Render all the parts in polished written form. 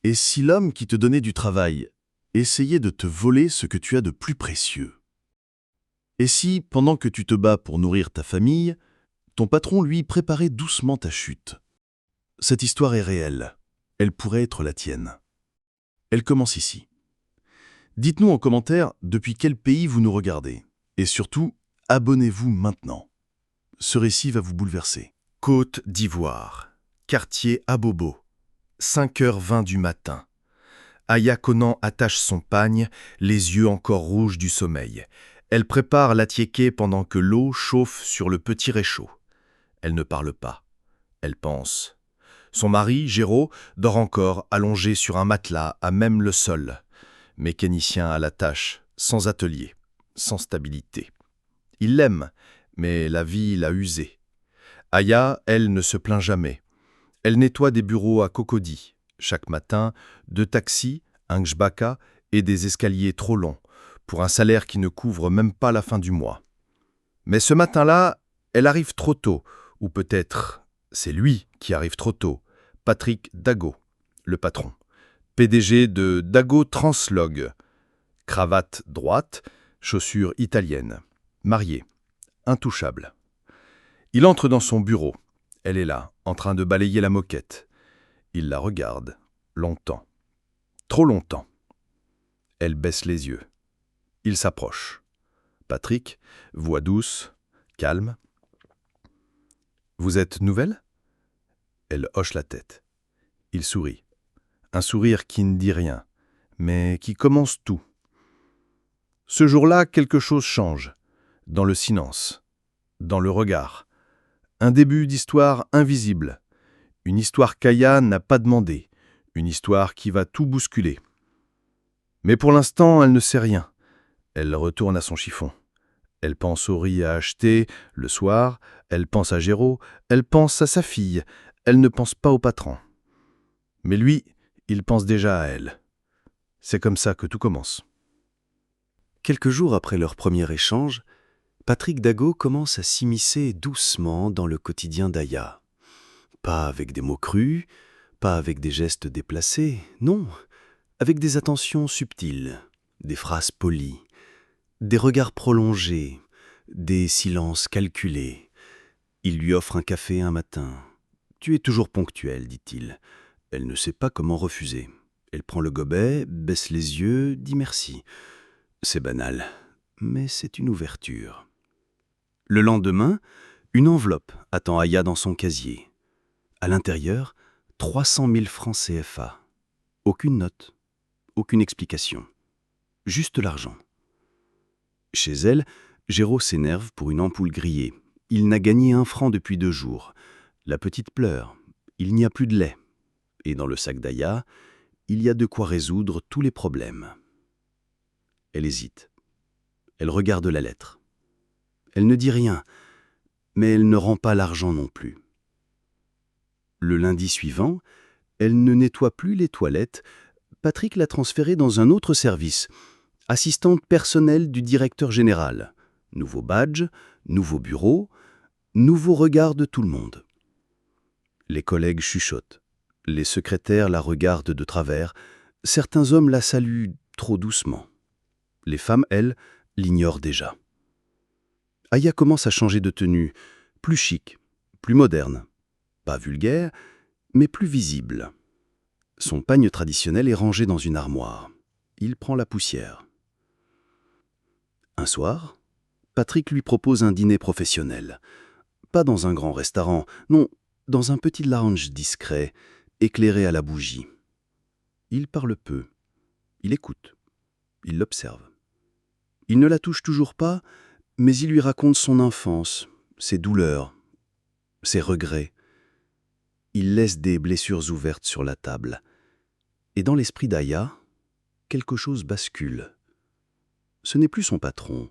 Et si l'homme qui te donnait du travail essayait de te voler ce que tu as de plus précieux? Et si, pendant que tu te bats pour nourrir ta famille, ton patron, lui, préparait doucement ta chute? Cette histoire est réelle. Elle pourrait être la tienne. Elle commence ici. Dites-nous en commentaire depuis quel pays vous nous regardez. Et surtout, abonnez-vous maintenant. Ce récit va vous bouleverser. Côte d'Ivoire, quartier Abobo, 5h20 du matin. Aya Conan attache son pagne, les yeux encore rouges du sommeil. Elle prépare l'attiéké pendant que l'eau chauffe sur le petit réchaud. Elle ne parle pas. Elle pense. Son mari, Géraud, dort encore, allongé sur un matelas à même le sol. Mécanicien à la tâche, sans atelier, sans stabilité. Il l'aime, mais la vie l'a usé. Aya, elle, ne se plaint jamais. Elle nettoie des bureaux à Cocody. Chaque matin, 2 taxis, un Gbaka et des escaliers trop longs, pour un salaire qui ne couvre même pas la fin du mois. Mais ce matin-là, elle arrive trop tôt, ou peut-être c'est lui qui arrive trop tôt. Patrick Dago, le patron, PDG de Dago Translog. Cravate droite, chaussures italiennes, marié, intouchable. Il entre dans son bureau. Elle est là, en train de balayer la moquette. Il la regarde, longtemps. Trop longtemps. Elle baisse les yeux. Il s'approche. Patrick, voix douce, calme. « Vous êtes nouvelle ?» Elle hoche la tête. Il sourit. Un sourire qui ne dit rien, mais qui commence tout. Ce jour-là, quelque chose change. Dans le silence, dans le regard. Un début d'histoire invisible. Une histoire qu'Aya n'a pas demandée. Une histoire qui va tout bousculer. Mais pour l'instant, elle ne sait rien. Elle retourne à son chiffon. Elle pense au riz à acheter le soir, elle pense à Géraud, elle pense à sa fille, elle ne pense pas au patron. Mais lui, il pense déjà à elle. C'est comme ça que tout commence. Quelques jours après leur premier échange, Patrick Dago commence à s'immiscer doucement dans le quotidien d'Aya. Pas avec des mots crus, pas avec des gestes déplacés, non, avec des attentions subtiles, des phrases polies, des regards prolongés, des silences calculés. Il lui offre un café un matin. « Tu es toujours ponctuel, dit-il. » Elle ne sait pas comment refuser. Elle prend le gobelet, baisse les yeux, dit merci. C'est banal, mais c'est une ouverture. Le lendemain, une enveloppe attend Aya dans son casier. À l'intérieur, 300 000 francs CFA. Aucune note, aucune explication. Juste l'argent. Chez elle, Géraud s'énerve pour une ampoule grillée. Il n'a gagné 1 franc depuis 2 jours. La petite pleure. Il n'y a plus de lait. Et dans le sac d'Aya, il y a de quoi résoudre tous les problèmes. Elle hésite. Elle regarde la lettre. Elle ne dit rien, mais elle ne rend pas l'argent non plus. Le lundi suivant, elle ne nettoie plus les toilettes. Patrick l'a transférée dans un autre service. Assistante personnelle du directeur général. Nouveau badge, nouveau bureau, nouveau regard de tout le monde. Les collègues chuchotent. Les secrétaires la regardent de travers. Certains hommes la saluent trop doucement. Les femmes, elles, l'ignorent déjà. Aya commence à changer de tenue, plus chic, plus moderne. Pas vulgaire, mais plus visible. Son pagne traditionnel est rangé dans une armoire. Il prend la poussière. Un soir, Patrick lui propose un dîner professionnel. Pas dans un grand restaurant, non, dans un petit lounge discret, éclairé à la bougie. Il parle peu. Il écoute. Il l'observe. Il ne la touche toujours pas, mais il lui raconte son enfance, ses douleurs, ses regrets. Il laisse des blessures ouvertes sur la table. Et dans l'esprit d'Aya, quelque chose bascule. Ce n'est plus son patron.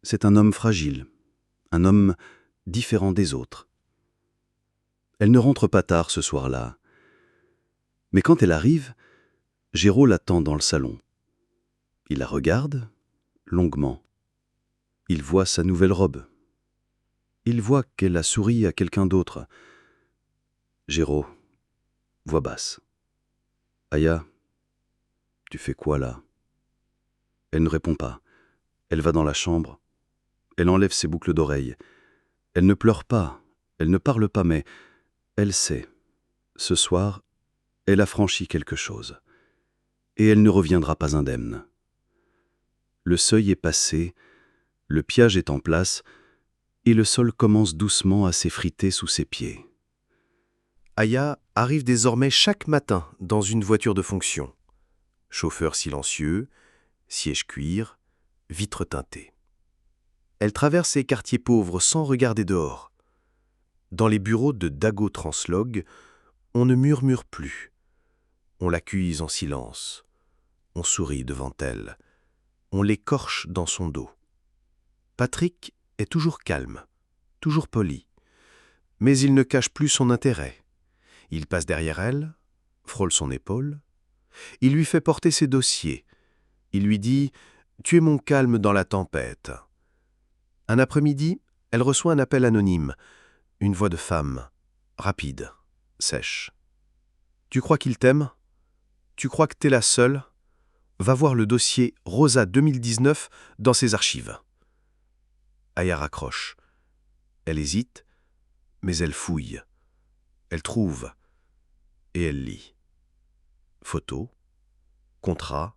C'est un homme fragile, un homme différent des autres. Elle ne rentre pas tard ce soir-là. Mais quand elle arrive, Géraud l'attend dans le salon. Il la regarde, longuement. Il voit sa nouvelle robe. Il voit qu'elle a souri à quelqu'un d'autre. Géraud, voix basse. Aya, tu fais quoi là? Elle ne répond pas. Elle va dans la chambre. Elle enlève ses boucles d'oreilles. Elle ne pleure pas, elle ne parle pas, mais elle sait. Ce soir, elle a franchi quelque chose. Et elle ne reviendra pas indemne. Le seuil est passé, le piège est en place, et le sol commence doucement à s'effriter sous ses pieds. Aya arrive désormais chaque matin dans une voiture de fonction. Chauffeur silencieux, siège cuir, vitres teintées. Elle traverse ces quartiers pauvres sans regarder dehors. Dans les bureaux de Dago Translog, on ne murmure plus. On l'accuse en silence. On sourit devant elle. On l'écorche dans son dos. Patrick est toujours calme, toujours poli. Mais il ne cache plus son intérêt. Il passe derrière elle, frôle son épaule. Il lui fait porter ses dossiers. Il lui dit « Tu es mon calme dans la tempête ». Un après-midi, elle reçoit un appel anonyme, une voix de femme, rapide, sèche. « Tu crois qu'il t'aime? Tu crois que t'es la seule? Va voir le dossier Rosa 2019 dans ses archives. » Aya raccroche. Elle hésite, mais elle fouille. Elle trouve et elle lit. Photo, contrat,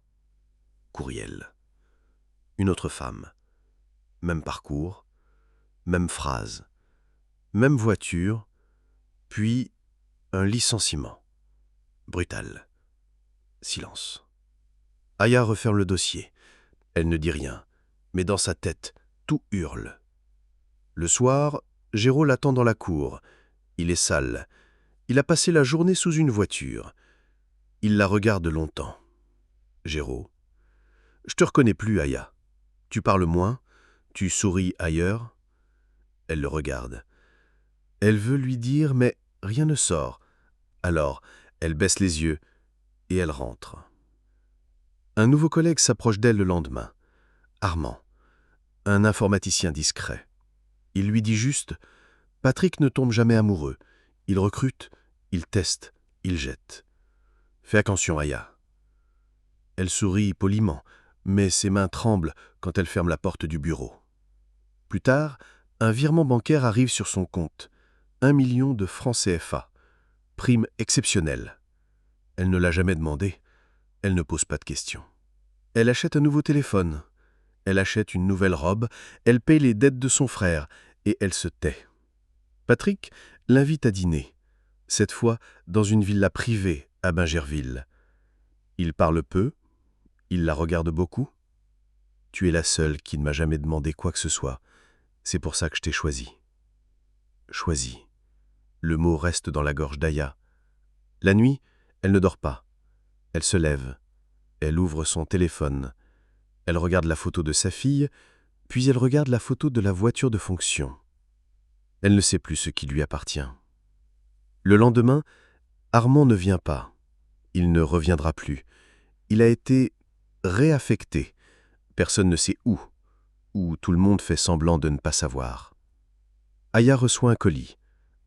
courriel. Une autre femme. Même parcours, même phrase, même voiture, puis un licenciement. Brutal. Silence. Aya referme le dossier. Elle ne dit rien, mais dans sa tête, tout hurle. Le soir, Géraud l'attend dans la cour. Il est sale. Il a passé la journée sous une voiture. Il la regarde longtemps. Géraud. « Je te reconnais plus, Aya. Tu parles moins, tu souris ailleurs. » Elle le regarde. Elle veut lui dire, mais rien ne sort. Alors, elle baisse les yeux et elle rentre. Un nouveau collègue s'approche d'elle le lendemain. Armand, un informaticien discret. Il lui dit juste « Patrick ne tombe jamais amoureux. Il recrute, il teste, il jette. Fais attention, Aya. » Elle sourit poliment, mais ses mains tremblent quand elle ferme la porte du bureau. Plus tard, un virement bancaire arrive sur son compte. 1 million de francs CFA. Prime exceptionnelle. Elle ne l'a jamais demandé. Elle ne pose pas de questions. Elle achète un nouveau téléphone. Elle achète une nouvelle robe. Elle paye les dettes de son frère. Et elle se tait. Patrick l'invite à dîner. Cette fois dans une villa privée à Bingerville. Il parle peu. Il la regarde beaucoup. « Tu es la seule qui ne m'a jamais demandé quoi que ce soit. C'est pour ça que je t'ai choisi. » Choisi. Le mot reste dans la gorge d'Aya. La nuit, elle ne dort pas. Elle se lève. Elle ouvre son téléphone. Elle regarde la photo de sa fille, puis elle regarde la photo de la voiture de fonction. Elle ne sait plus ce qui lui appartient. Le lendemain, Armand ne vient pas. Il ne reviendra plus. Il a été réaffecté. Personne ne sait où tout le monde fait semblant de ne pas savoir. Aya reçoit un colis.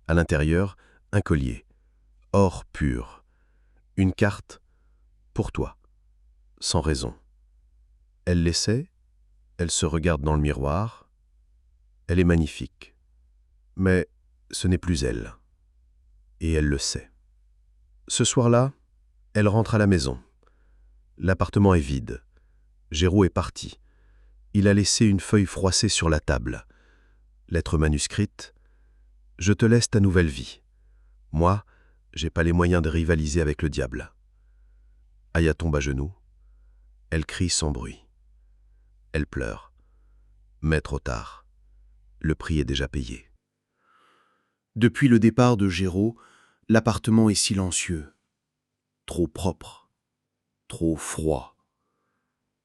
À l'intérieur, un collier. Or pur. Une carte pour toi. Sans raison. Elle l'essaie. Elle se regarde dans le miroir. Elle est magnifique. Mais ce n'est plus elle. Et elle le sait. Ce soir-là, elle rentre à la maison. L'appartement est vide. Géraud est parti. Il a laissé une feuille froissée sur la table. Lettre manuscrite. « Je te laisse ta nouvelle vie. Moi, j'ai pas les moyens de rivaliser avec le diable. » Aya tombe à genoux. Elle crie sans bruit. Elle pleure. Mais trop tard. Le prix est déjà payé. Depuis le départ de Géraud, l'appartement est silencieux. Trop propre. Trop froid.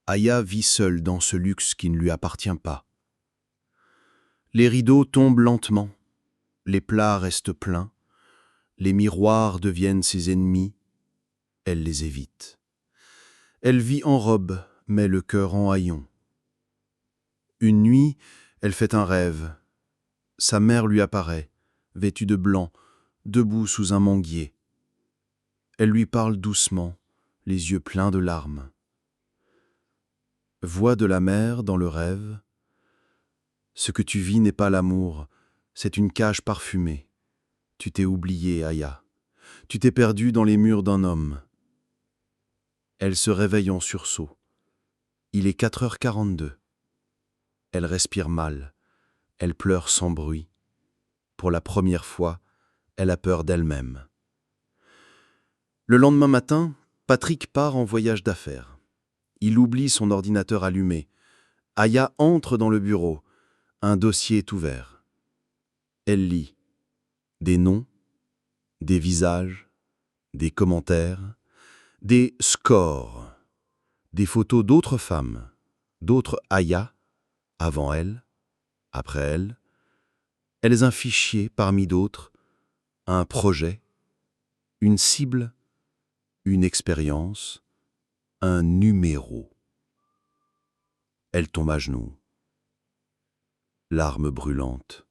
Aya vit seule dans ce luxe qui ne lui appartient pas. Les rideaux tombent lentement. Les plats restent pleins. Les miroirs deviennent ses ennemis. Elle les évite. Elle vit en robe, mais le cœur en haillons. Une nuit, elle fait un rêve. Sa mère lui apparaît, vêtue de blanc, debout sous un manguier. Elle lui parle doucement, les yeux pleins de larmes. Voix de la mer dans le rêve. Ce que tu vis n'est pas l'amour, c'est une cage parfumée. Tu t'es oublié, Aya. Tu t'es perdu dans les murs d'un homme. Elle se réveille en sursaut. Il est 4h42. Elle respire mal. Elle pleure sans bruit. Pour la première fois, elle a peur d'elle-même. Le lendemain matin, Patrick part en voyage d'affaires. Il oublie son ordinateur allumé. Aya entre dans le bureau. Un dossier est ouvert. Elle lit. Des noms, des visages, des commentaires, des scores, des photos d'autres femmes, d'autres Aya, avant elle, après elle. Elle est un fichier parmi d'autres, un projet, une cible, une expérience, un numéro. Elle tombe à genoux, larmes brûlantes,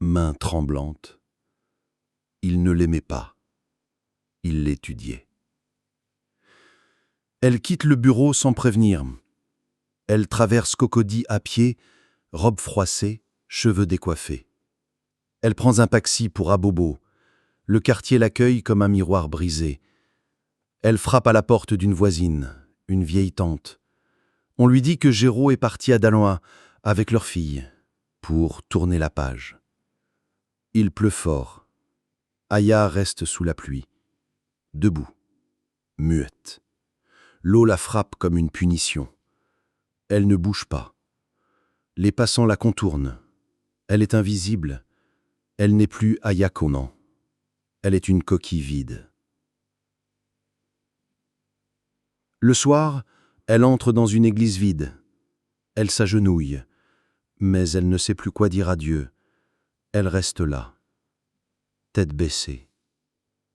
mains tremblantes. Il ne l'aimait pas, il l'étudiait. Elle quitte le bureau sans prévenir. Elle traverse Cocody à pied, robe froissée, cheveux décoiffés. Elle prend un taxi pour Abobo. Le quartier l'accueille comme un miroir brisé. Elle frappe à la porte d'une voisine, une vieille tante. On lui dit que Géraud est parti à Daloin avec leur fille pour tourner la page. Il pleut fort. Aya reste sous la pluie, debout, muette. L'eau la frappe comme une punition. Elle ne bouge pas. Les passants la contournent. Elle est invisible. Elle n'est plus Aya Conan. Elle est une coquille vide. Le soir, elle entre dans une église vide. Elle s'agenouille, mais elle ne sait plus quoi dire à Dieu. Elle reste là, tête baissée,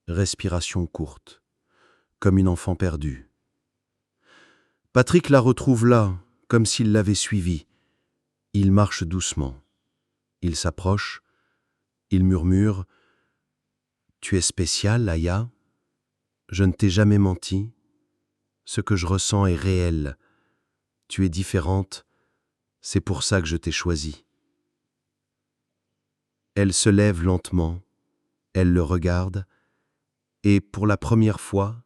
respiration courte, comme une enfant perdue. Patrick la retrouve là, comme s'il l'avait suivie. Il marche doucement. Il s'approche. Il murmure « Tu es spéciale, Aya. Je ne t'ai jamais menti. Ce que je ressens est réel. Tu es différente. C'est pour ça que je t'ai choisie. » Elle se lève lentement. Elle le regarde. Et pour la première fois,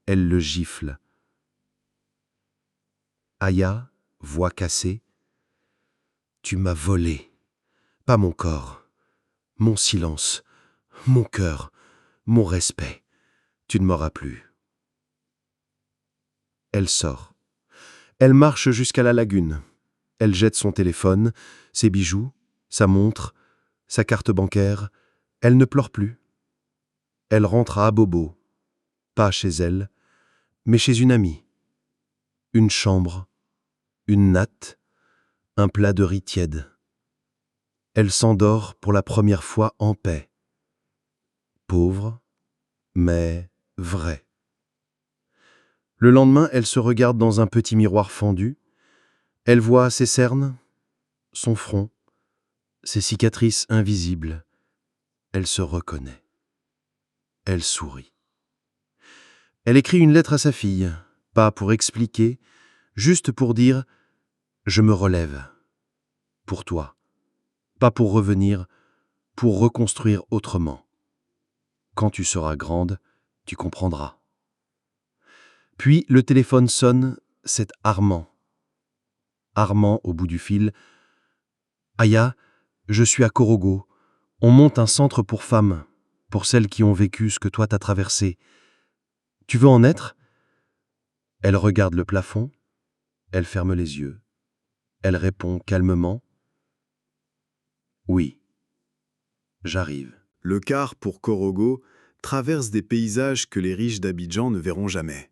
elle le gifle. Aya, voix cassée. « Tu m'as volé. Pas mon corps. Mon silence. Mon cœur. Mon respect. Tu ne m'auras plus. » Elle sort. Elle marche jusqu'à la lagune. Elle jette son téléphone, ses bijoux, sa montre, sa carte bancaire. Elle ne pleure plus. Elle rentre à Abobo. Pas chez elle, mais chez une amie. Une chambre, une natte, un plat de riz tiède. Elle s'endort pour la première fois en paix. Pauvre, mais vraie. Le lendemain, elle se regarde dans un petit miroir fendu. Elle voit ses cernes, son front, ses cicatrices invisibles. Elle se reconnaît. Elle sourit. Elle écrit une lettre à sa fille, pas pour expliquer, juste pour dire « Je me relève. Pour toi. Pas pour revenir, pour reconstruire autrement. Quand tu seras grande, tu comprendras. » Puis le téléphone sonne, c'est Armand. Armand au bout du fil. « Aya, je suis à Corogo. On monte un centre pour femmes, pour celles qui ont vécu ce que toi t'as traversé. Tu veux en être ?» Elle regarde le plafond. Elle ferme les yeux. Elle répond calmement. « Oui, j'arrive. » Le car pour Corogo traverse des paysages que les riches d'Abidjan ne verront jamais.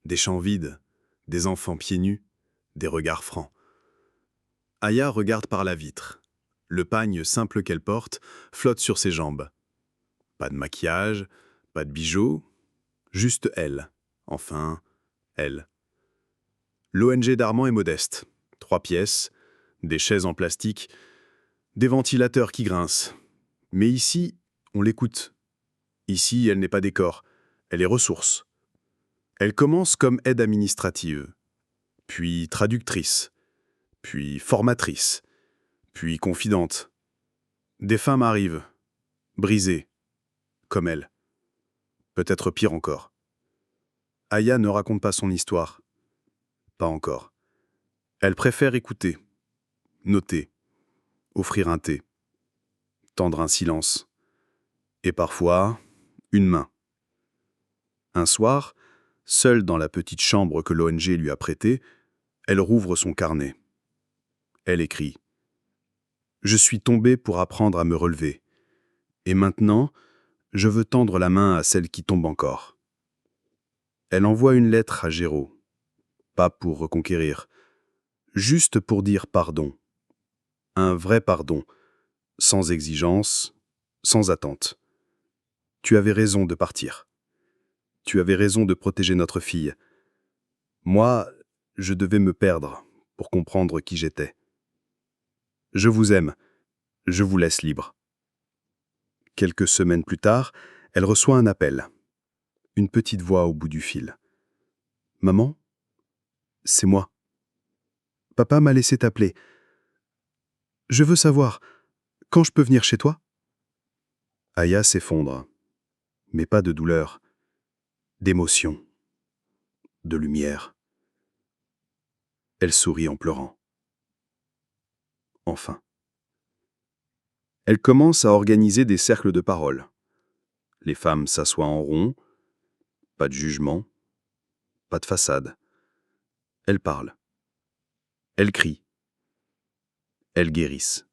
Des champs vides, des enfants pieds nus, des regards francs. Aya regarde par la vitre. Le pagne simple qu'elle porte flotte sur ses jambes. Pas de maquillage, pas de bijoux, juste elle. Enfin, elle. L'ONG d'Armand est modeste. 3 pièces, des chaises en plastique, des ventilateurs qui grincent. Mais ici, on l'écoute. Ici, elle n'est pas décor, elle est ressource. Elle commence comme aide administrative, puis traductrice, puis formatrice, puis confidente. Des femmes arrivent, brisées, comme elle. Peut-être pire encore. Aya ne raconte pas son histoire. Pas encore. Elle préfère écouter, noter, offrir un thé, tendre un silence. Et parfois, une main. Un soir, seule dans la petite chambre que l'ONG lui a prêtée, elle rouvre son carnet. Elle écrit « Je suis tombée pour apprendre à me relever. Et maintenant, je veux tendre la main à celle qui tombe encore. » Elle envoie une lettre à Géraud. Pas pour reconquérir, juste pour dire pardon. Un vrai pardon, sans exigence, sans attente. Tu avais raison de partir. Tu avais raison de protéger notre fille. Moi, je devais me perdre pour comprendre qui j'étais. Je vous aime. Je vous laisse libre. Quelques semaines plus tard, elle reçoit un appel. Une petite voix au bout du fil. « Maman ? C'est moi. Papa m'a laissé t'appeler. Je veux savoir, quand je peux venir chez toi ?» Aya s'effondre. Mais pas de douleur, d'émotion, de lumière. Elle sourit en pleurant. Enfin. Elle commence à organiser des cercles de parole. Les femmes s'assoient en rond, pas de jugement, pas de façade. Elles parlent. Elles crient. Elles guérissent.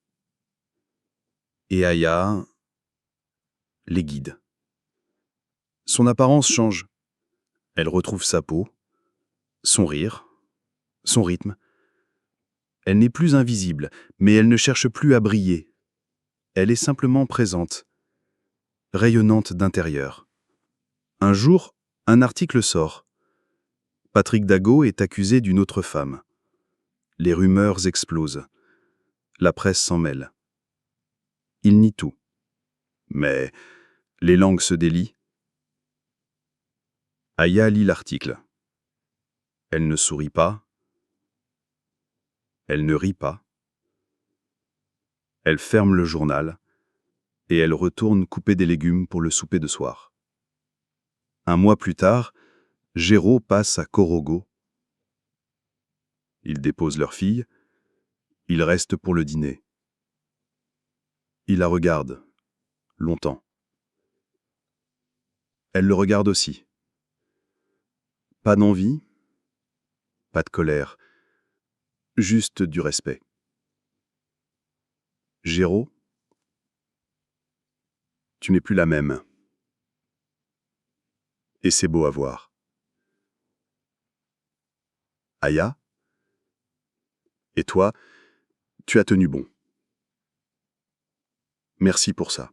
Et Aya les guide. Son apparence change. Elle retrouve sa peau, son rire, son rythme. Elle n'est plus invisible, mais elle ne cherche plus à briller. Elle est simplement présente, rayonnante d'intérieur. Un jour, un article sort. Patrick Dago est accusé d'une autre femme. Les rumeurs explosent. La presse s'en mêle. Il nie tout. Mais les langues se délient. Aya lit l'article. Elle ne sourit pas. Elle ne rit pas. Elle ferme le journal et elle retourne couper des légumes pour le souper de soir. Un mois plus tard, Géraud passe à Corogo. Ils déposent leur fille. Ils restent pour le dîner. Il la regarde, longtemps. Elle le regarde aussi. Pas d'envie, pas de colère, juste du respect. Géraud, tu n'es plus la même. Et c'est beau à voir. Aya, et toi, tu as tenu bon. Merci pour ça.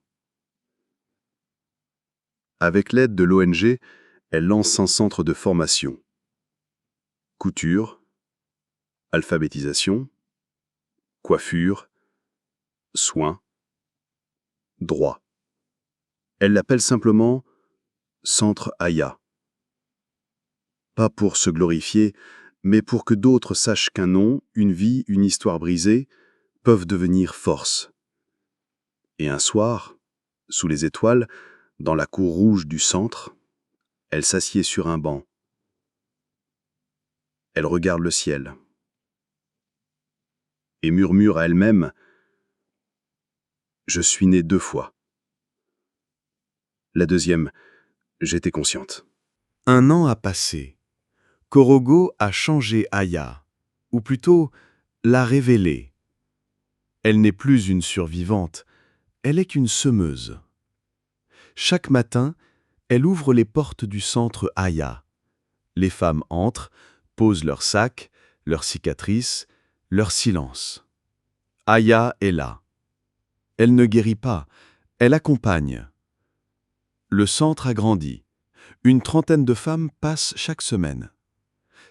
Avec l'aide de l'ONG, elle lance un centre de formation. Couture, alphabétisation, coiffure, soins, droit. Elle l'appelle simplement Centre Aya. Pas pour se glorifier, mais pour que d'autres sachent qu'un nom, une vie, une histoire brisée peuvent devenir force. Et un soir, sous les étoiles, dans la cour rouge du centre, elle s'assied sur un banc. Elle regarde le ciel et murmure à elle-même « Je suis née 2 fois. La deuxième, j'étais consciente. » 1 an a passé. Corogo a changé Aya, ou plutôt l'a révélée. Elle n'est plus une survivante, elle est une semeuse. Chaque matin, elle ouvre les portes du centre Aya. Les femmes entrent, posent leurs sacs, leurs cicatrices, leur silence. Aya est là. Elle ne guérit pas, elle accompagne. Le centre a grandi. Une trentaine de femmes passent chaque semaine.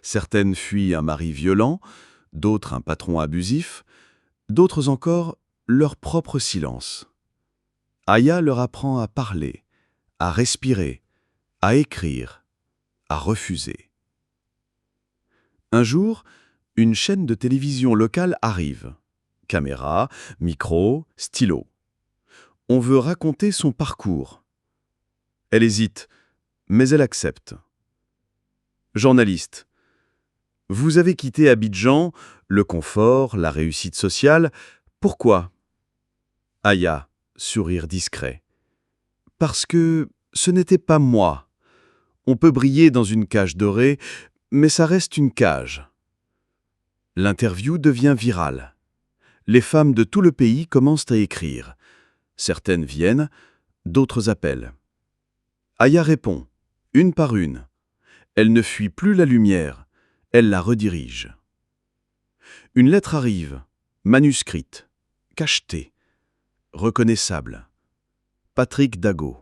Certaines fuient un mari violent, d'autres un patron abusif, d'autres encore leur propre silence. Aya leur apprend à parler, à respirer, à écrire, a refusé. Un jour, une chaîne de télévision locale arrive. Caméra, micro, stylo. On veut raconter son parcours. Elle hésite, mais elle accepte. Journaliste. Vous avez quitté Abidjan, le confort, la réussite sociale. Pourquoi? Aya, sourire discret. Parce que ce n'était pas moi. On peut briller dans une cage dorée, mais ça reste une cage. L'interview devient virale. Les femmes de tout le pays commencent à écrire. Certaines viennent, d'autres appellent. Aya répond, une par une. Elle ne fuit plus la lumière, elle la redirige. Une lettre arrive, manuscrite, cachetée, reconnaissable. Patrick Dago.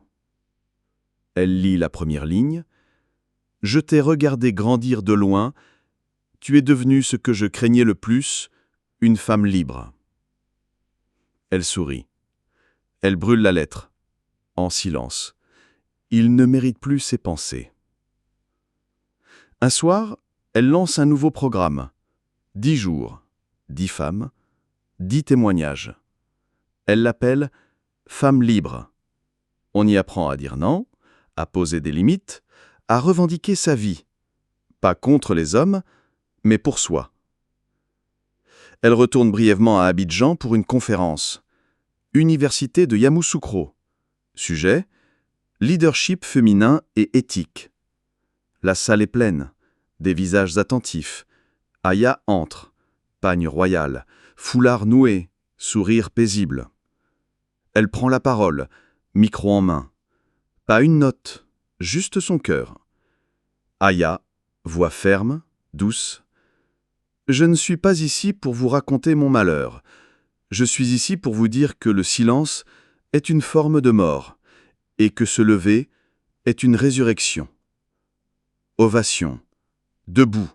Elle lit la première ligne. « Je t'ai regardé grandir de loin. Tu es devenue ce que je craignais le plus, une femme libre. » Elle sourit. Elle brûle la lettre, en silence. Il ne mérite plus ses pensées. Un soir, elle lance un nouveau programme. 10 jours, 10 femmes, 10 témoignages. Elle l'appelle « Femme libre ». On y apprend à dire non, à poser des limites, à revendiquer sa vie. Pas contre les hommes, mais pour soi. Elle retourne brièvement à Abidjan pour une conférence. Université de Yamoussoukro. Sujet : leadership féminin et éthique. La salle est pleine, des visages attentifs. Aya entre, pagne royal, foulard noué, sourire paisible. Elle prend la parole, micro en main. Pas une note, juste son cœur. Aya, voix ferme, douce. Je ne suis pas ici pour vous raconter mon malheur. Je suis ici pour vous dire que le silence est une forme de mort et que se lever est une résurrection. Ovation. Debout.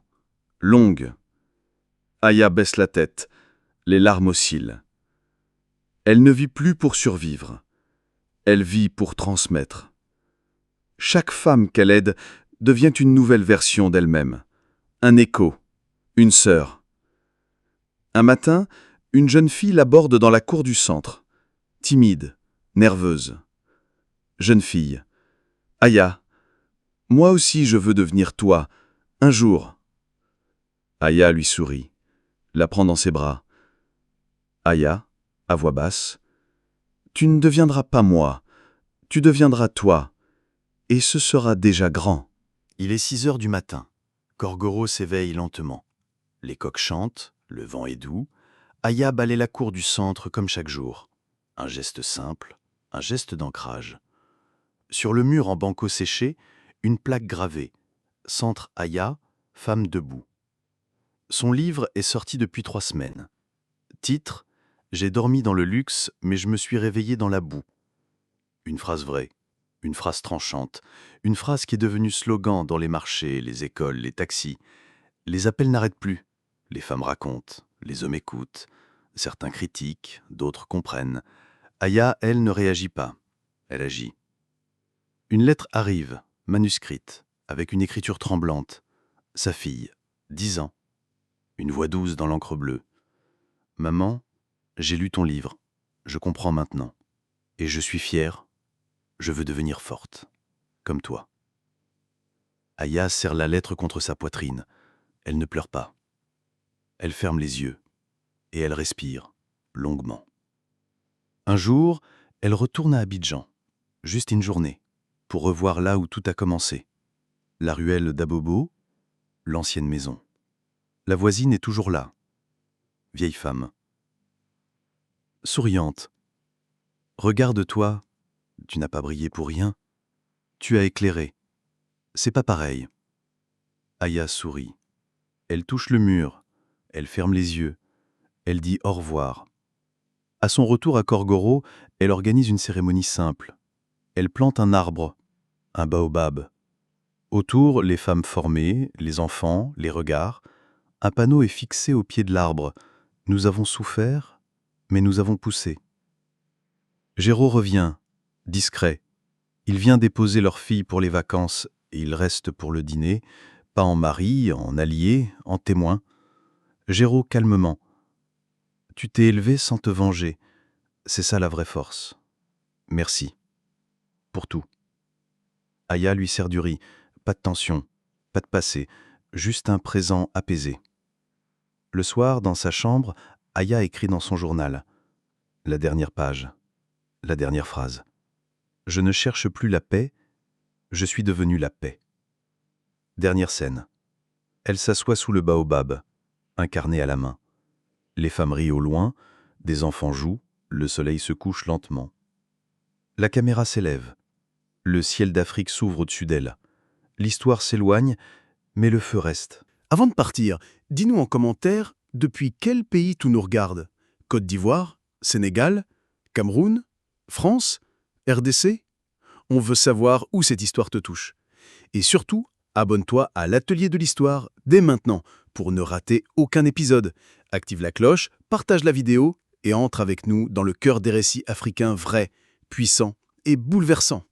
Longue. Aya baisse la tête. Les larmes oscillent. Elle ne vit plus pour survivre. Elle vit pour transmettre. Chaque femme qu'elle aide devient une nouvelle version d'elle-même. Un écho. Une sœur. Un matin, une jeune fille l'aborde dans la cour du centre. Timide, nerveuse. Jeune fille. Aya, moi aussi je veux devenir toi, un jour. Aya lui sourit, la prend dans ses bras. Aya, à voix basse, tu ne deviendras pas moi, tu deviendras toi, et ce sera déjà grand. Il est 6 heures du matin. Gorgoro s'éveille lentement. Les coqs chantent, le vent est doux. Aya balaie la cour du centre comme chaque jour. Un geste simple, un geste d'ancrage. Sur le mur en banco séché, une plaque gravée. Centre Aya, femme debout. Son livre est sorti depuis 3 semaines. Titre : J'ai dormi dans le luxe, mais je me suis réveillé dans la boue. Une phrase vraie, une phrase tranchante, une phrase qui est devenue slogan dans les marchés, les écoles, les taxis. Les appels n'arrêtent plus. Les femmes racontent, les hommes écoutent. Certains critiquent, d'autres comprennent. Aya, elle, ne réagit pas. Elle agit. Une lettre arrive, manuscrite, avec une écriture tremblante. Sa fille, 10 ans. Une voix douce dans l'encre bleue. « Maman, j'ai lu ton livre. Je comprends maintenant. Et je suis fière. Je veux devenir forte. Comme toi. » Aya serre la lettre contre sa poitrine. Elle ne pleure pas. Elle ferme les yeux. Et elle respire, longuement. Un jour, elle retourne à Abidjan. Juste une journée. Pour revoir là où tout a commencé. La ruelle d'Abobo, l'ancienne maison. La voisine est toujours là. Vieille femme. Souriante. Regarde-toi, tu n'as pas brillé pour rien. Tu as éclairé. C'est pas pareil. Aya sourit. Elle touche le mur. Elle ferme les yeux. Elle dit au revoir. À son retour à Gorgoro, elle organise une cérémonie simple. Elle plante un arbre, un baobab. Autour, les femmes formées, les enfants, les regards. Un panneau est fixé au pied de l'arbre. Nous avons souffert, mais nous avons poussé. Géraud revient, discret. Il vient déposer leur fille pour les vacances Il reste pour le dîner, pas en mari, en allié, en témoin. Géraud calmement. Tu t'es élevé sans te venger. C'est ça la vraie force. Merci. Pour tout. Aya lui sert du riz. Pas de tension, pas de passé, juste un présent apaisé. Le soir, dans sa chambre, Aya écrit dans son journal. La dernière page. La dernière phrase. Je ne cherche plus la paix, je suis devenu la paix. Dernière scène. Elle s'assoit sous le baobab, un carnet à la main. Les femmes rient au loin, des enfants jouent, le soleil se couche lentement. La caméra s'élève. Le ciel d'Afrique s'ouvre au-dessus d'elle. L'histoire s'éloigne, mais le feu reste. Avant de partir, dis-nous en commentaire depuis quel pays tu nous regardes. Côte d'Ivoire, Sénégal, Cameroun, France, RDC? On veut savoir où cette histoire te touche. Et surtout, abonne-toi à l'Atelier de l'Histoire dès maintenant pour ne rater aucun épisode. Active la cloche, partage la vidéo et entre avec nous dans le cœur des récits africains vrais, puissants et bouleversants.